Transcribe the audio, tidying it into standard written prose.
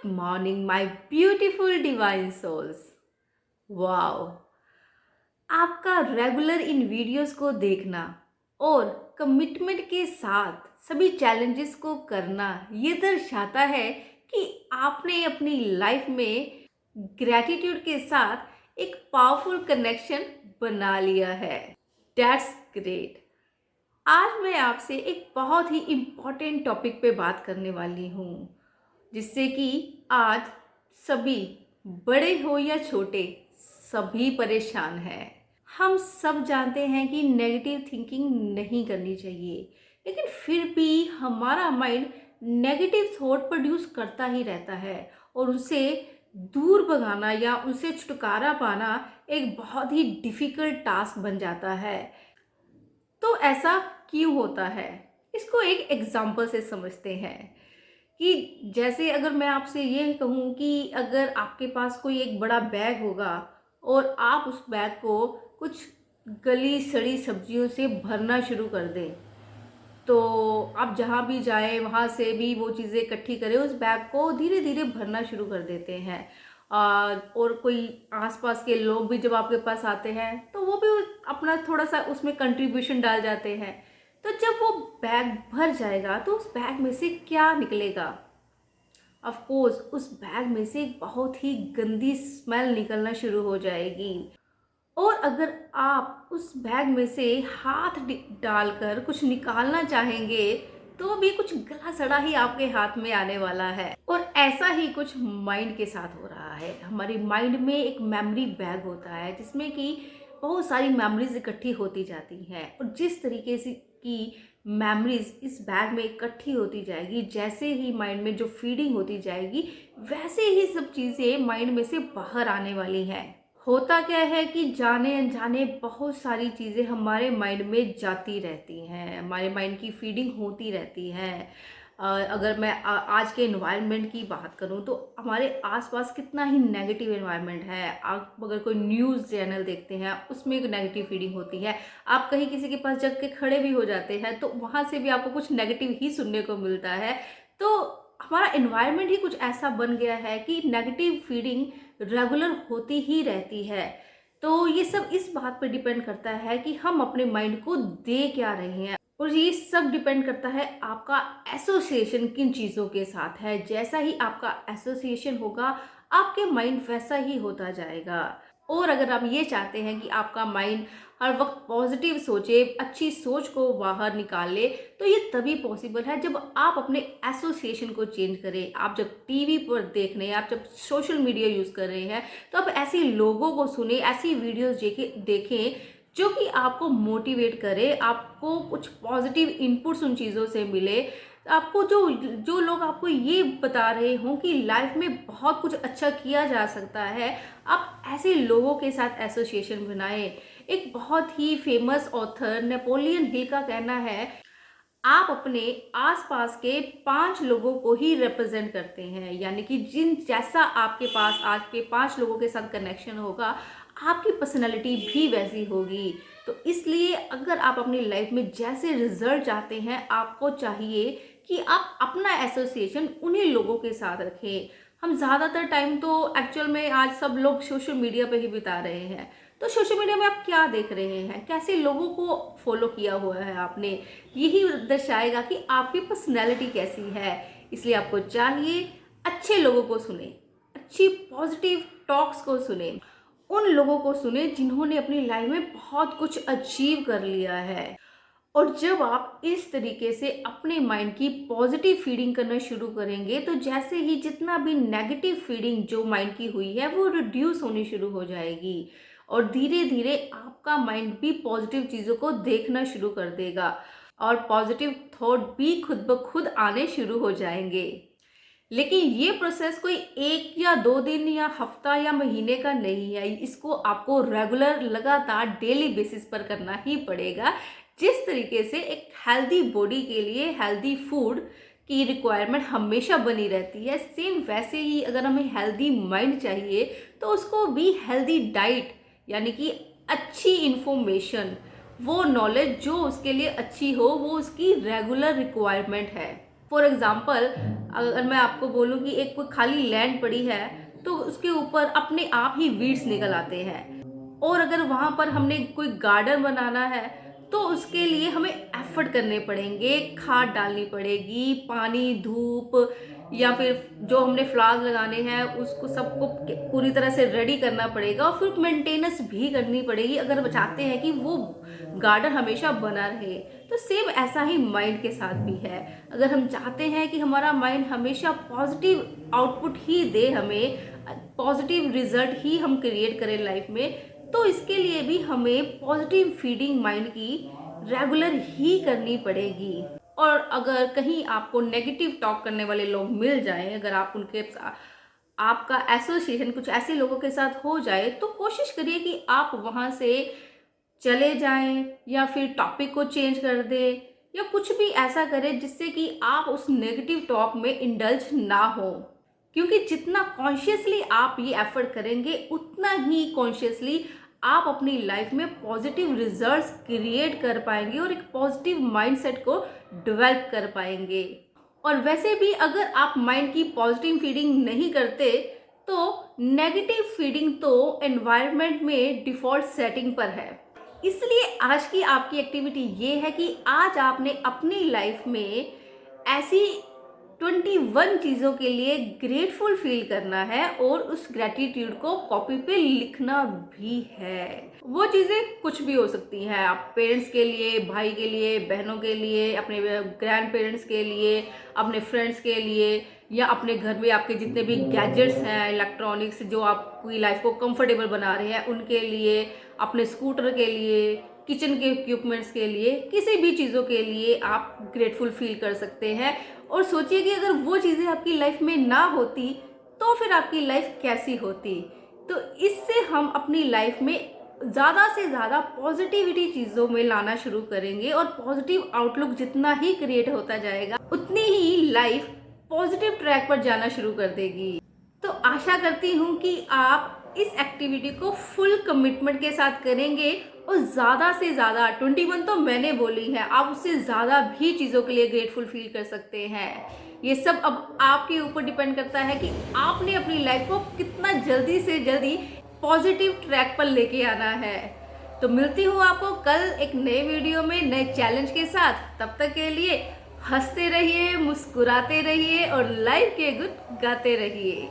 morning, my beautiful divine souls. Wow! आपका regular in videos को देखना और कमिटमेंट के साथ सभी चैलेंजेस को करना ये दर्शाता है कि आपने अपनी लाइफ में ग्रैटिट्यूड के साथ एक पावरफुल कनेक्शन बना लिया है। That's great. आज मैं आपसे एक बहुत ही इम्पोर्टेंट टॉपिक पे बात करने वाली हूँ, जिससे कि आज सभी, बड़े हो या छोटे, सभी परेशान हैं। हम सब जानते हैं कि नेगेटिव थिंकिंग नहीं करनी चाहिए, लेकिन फिर भी हमारा माइंड नेगेटिव थॉट प्रोड्यूस करता ही रहता है और उसे दूर भगाना या उनसे छुटकारा पाना एक बहुत ही डिफ़िकल्ट टास्क बन जाता है। तो ऐसा क्यों होता है? इसको एक एग्जाम्पल से समझते हैं कि जैसे अगर मैं आपसे ये कहूँ कि अगर आपके पास कोई एक बड़ा बैग होगा और आप उस बैग को कुछ गली सड़ी सब्जियों से भरना शुरू कर दें, तो आप जहाँ भी जाएं वहाँ से भी वो चीज़ें इकट्ठी करें, उस बैग को धीरे धीरे भरना शुरू कर देते हैं। और कोई आसपास के लोग भी जब आपके पास आते हैं तो वो भी अपना थोड़ा सा उसमें कंट्रीब्यूशन डाल जाते हैं। तो जब वो बैग भर जाएगा तो उस बैग में से क्या निकलेगा? ऑफ कोर्स उस बैग में से एक बहुत ही गंदी स्मेल निकलना शुरू हो जाएगी। और अगर आप उस बैग में से हाथ डालकर कुछ निकालना चाहेंगे तो भी कुछ गला सड़ा ही आपके हाथ में आने वाला है। और ऐसा ही कुछ माइंड के साथ हो रहा है। हमारी माइंड में एक मेमोरी बैग होता है जिसमें कि बहुत सारी मेमोरीज इकट्ठी होती जाती हैं, और जिस तरीके से की मेमोरीज इस बैग में इकट्ठी होती जाएगी, जैसे ही माइंड में जो फीडिंग होती जाएगी, वैसे ही सब चीज़ें माइंड में से बाहर आने वाली हैं। होता क्या है कि जाने अनजाने बहुत सारी चीज़ें हमारे माइंड में जाती रहती हैं, हमारे माइंड की फीडिंग होती रहती है। अगर मैं आज के एनवायरनमेंट की बात करूं तो हमारे आसपास कितना ही नेगेटिव एनवायरनमेंट है। आप अगर कोई न्यूज़ चैनल देखते हैं उसमें एक नेगेटिव फीडिंग होती है। आप कहीं किसी के पास जग के खड़े भी हो जाते हैं तो वहाँ से भी आपको कुछ नेगेटिव ही सुनने को मिलता है। तो हमारा एनवायरनमेंट ही कुछ ऐसा बन गया है कि नेगेटिव फीडिंग रेगुलर होती ही रहती है। तो ये सब इस बात पर डिपेंड करता है कि हम अपने माइंड को दे क्या रहे हैं, और ये सब डिपेंड करता है आपका एसोसिएशन किन चीज़ों के साथ है। जैसा ही आपका एसोसिएशन होगा आपके माइंड वैसा ही होता जाएगा। और अगर आप ये चाहते हैं कि आपका माइंड हर वक्त पॉजिटिव सोचे, अच्छी सोच को बाहर निकाले, तो ये तभी पॉसिबल है जब आप अपने एसोसिएशन को चेंज करें। आप जब टीवी पर देख रहे हैं, आप जब सोशल मीडिया यूज़ कर रहे हैं, तो आप ऐसे लोगों को सुने, ऐसी वीडियोस देखें जो कि आपको मोटिवेट करे, आपको कुछ पॉजिटिव इनपुट्स उन चीज़ों से मिले। आपको जो जो लोग आपको ये बता रहे हों कि लाइफ में बहुत कुछ अच्छा किया जा सकता है, आप ऐसे लोगों के साथ एसोसिएशन बनाएं। एक बहुत ही फेमस ऑथर नेपोलियन हिल का कहना है, आप अपने आसपास के 5 लोगों को ही रिप्रेजेंट करते हैं। यानी कि जिन जैसा आपके पास आज के 5 लोगों के साथ कनेक्शन होगा, आपकी पर्सनैलिटी भी वैसी होगी। तो इसलिए अगर आप अपनी लाइफ में जैसे रिजल्ट चाहते हैं, आपको चाहिए कि आप अपना एसोसिएशन उन्हीं लोगों के साथ रखें। हम ज़्यादातर टाइम तो एक्चुअल में आज सब लोग सोशल मीडिया पे ही बिता रहे हैं। तो सोशल मीडिया में आप क्या देख रहे हैं, कैसे लोगों को फॉलो किया हुआ है आपने, यही दर्शाएगा कि आपकी पर्सनैलिटी कैसी है। इसलिए आपको चाहिए अच्छे लोगों को सुने, अच्छी पॉजिटिव टॉक्स को सुने, उन लोगों को सुने जिन्होंने अपनी लाइफ में बहुत कुछ अचीव कर लिया है। और जब आप इस तरीके से अपने माइंड की पॉजिटिव फीडिंग करना शुरू करेंगे, तो जैसे ही जितना भी नेगेटिव फीडिंग जो माइंड की हुई है वो रिड्यूस होनी शुरू हो जाएगी, और धीरे धीरे आपका माइंड भी पॉजिटिव चीज़ों को देखना शुरू कर देगा, और पॉजिटिव थॉट भी खुद ब खुद आने शुरू हो जाएंगे। लेकिन ये प्रोसेस कोई 1 या 2 दिन या हफ्ता या महीने का नहीं है। इसको आपको रेगुलर, लगातार, डेली बेसिस पर करना ही पड़ेगा। जिस तरीके से एक हेल्दी बॉडी के लिए हेल्दी फूड की रिक्वायरमेंट हमेशा बनी रहती है, सेम वैसे ही अगर हमें हेल्दी माइंड चाहिए तो उसको भी हेल्दी डाइट, यानी कि अच्छी इन्फॉर्मेशन, वो नॉलेज जो उसके लिए अच्छी हो, वो उसकी रेगुलर रिक्वायरमेंट है। फॉर एग्ज़ाम्पल, अगर मैं आपको बोलूँ कि एक कोई खाली लैंड पड़ी है, तो उसके ऊपर अपने आप ही वीड्स निकल आते हैं। और अगर वहाँ पर हमने कोई गार्डन बनाना है, तो उसके लिए हमें एफ़र्ट करने पड़ेंगे, खाद डालनी पड़ेगी, पानी, धूप, या फिर जो हमने फ्लावर्स लगाने हैं उसको सबको पूरी तरह से रेडी करना पड़ेगा और फिर मेंटेनेंस भी करनी पड़ेगी अगर वो चाहते हैं कि वो गार्डन हमेशा बना रहे। तो सेम ऐसा ही माइंड के साथ भी है। अगर हम चाहते हैं कि हमारा माइंड हमेशा पॉजिटिव आउटपुट ही दे, हमें पॉजिटिव रिजल्ट ही हम क्रिएट करें लाइफ में, तो इसके लिए भी हमें पॉजिटिव फीडिंग माइंड की रेगुलर ही करनी पड़ेगी। और अगर कहीं आपको नेगेटिव टॉक करने वाले लोग मिल जाएं, अगर आप आपका एसोसिएशन कुछ ऐसे लोगों के साथ हो जाए, तो कोशिश करिए कि आप वहाँ से चले जाएं या फिर टॉपिक को चेंज कर दें या कुछ भी ऐसा करें जिससे कि आप उस नेगेटिव टॉक में इंडल्ज ना हो। क्योंकि जितना कॉन्शियसली आप ये एफर्ट करेंगे, उतना ही कॉन्शियसली आप अपनी लाइफ में पॉजिटिव रिजल्ट्स क्रिएट कर पाएंगे और एक पॉजिटिव माइंडसेट को डेवलप कर पाएंगे। और वैसे भी अगर आप माइंड की पॉजिटिव फीडिंग नहीं करते, तो नेगेटिव फीडिंग तो एनवायरनमेंट में डिफ़ॉल्ट सेटिंग पर है। इसलिए आज की आपकी एक्टिविटी ये है कि आज आपने अपनी लाइफ में ऐसी 21 चीज़ों के लिए ग्रेटफुल फील करना है और उस ग्रेटिट्यूड को कॉपी पे लिखना भी है। वो चीज़ें कुछ भी हो सकती हैं, आप पेरेंट्स के लिए, भाई के लिए, बहनों के लिए, अपने ग्रैंड पेरेंट्स के लिए, अपने फ्रेंड्स के लिए, या अपने घर में आपके जितने भी गैजेट्स हैं इलेक्ट्रॉनिक्स जो आपकी लाइफ को कंफर्टेबल बना रहे हैं उनके लिए, अपने स्कूटर के लिए, किचन के इक्विपमेंट्स के लिए, किसी भी चीज़ों के लिए आप ग्रेटफुल फील कर सकते हैं। और सोचिए कि अगर वो चीज़ें आपकी लाइफ में ना होती तो फिर आपकी लाइफ कैसी होती। तो इससे हम अपनी लाइफ में ज़्यादा से ज़्यादा पॉजिटिविटी चीज़ों में लाना शुरू करेंगे और पॉजिटिव आउटलुक जितना ही क्रिएट होता जाएगा, उतनी ही लाइफ पॉजिटिव ट्रैक पर जाना शुरू कर देगी। तो आशा करती हूँ कि आप इस एक्टिविटी को फुल कमिटमेंट के साथ करेंगे और ज़्यादा से ज़्यादा 21 तो मैंने बोली है, आप उससे ज़्यादा भी चीज़ों के लिए ग्रेटफुल फील कर सकते हैं। ये सब अब आपके ऊपर डिपेंड करता है कि आपने अपनी लाइफ को कितना जल्दी से जल्दी पॉजिटिव ट्रैक पर लेके आना है। तो मिलती हूँ आपको कल एक नए वीडियो में नए चैलेंज के साथ। तब तक के लिए हंसते रहिए, मुस्कुराते रहिए और लाइफ के गुड गाते रहिए।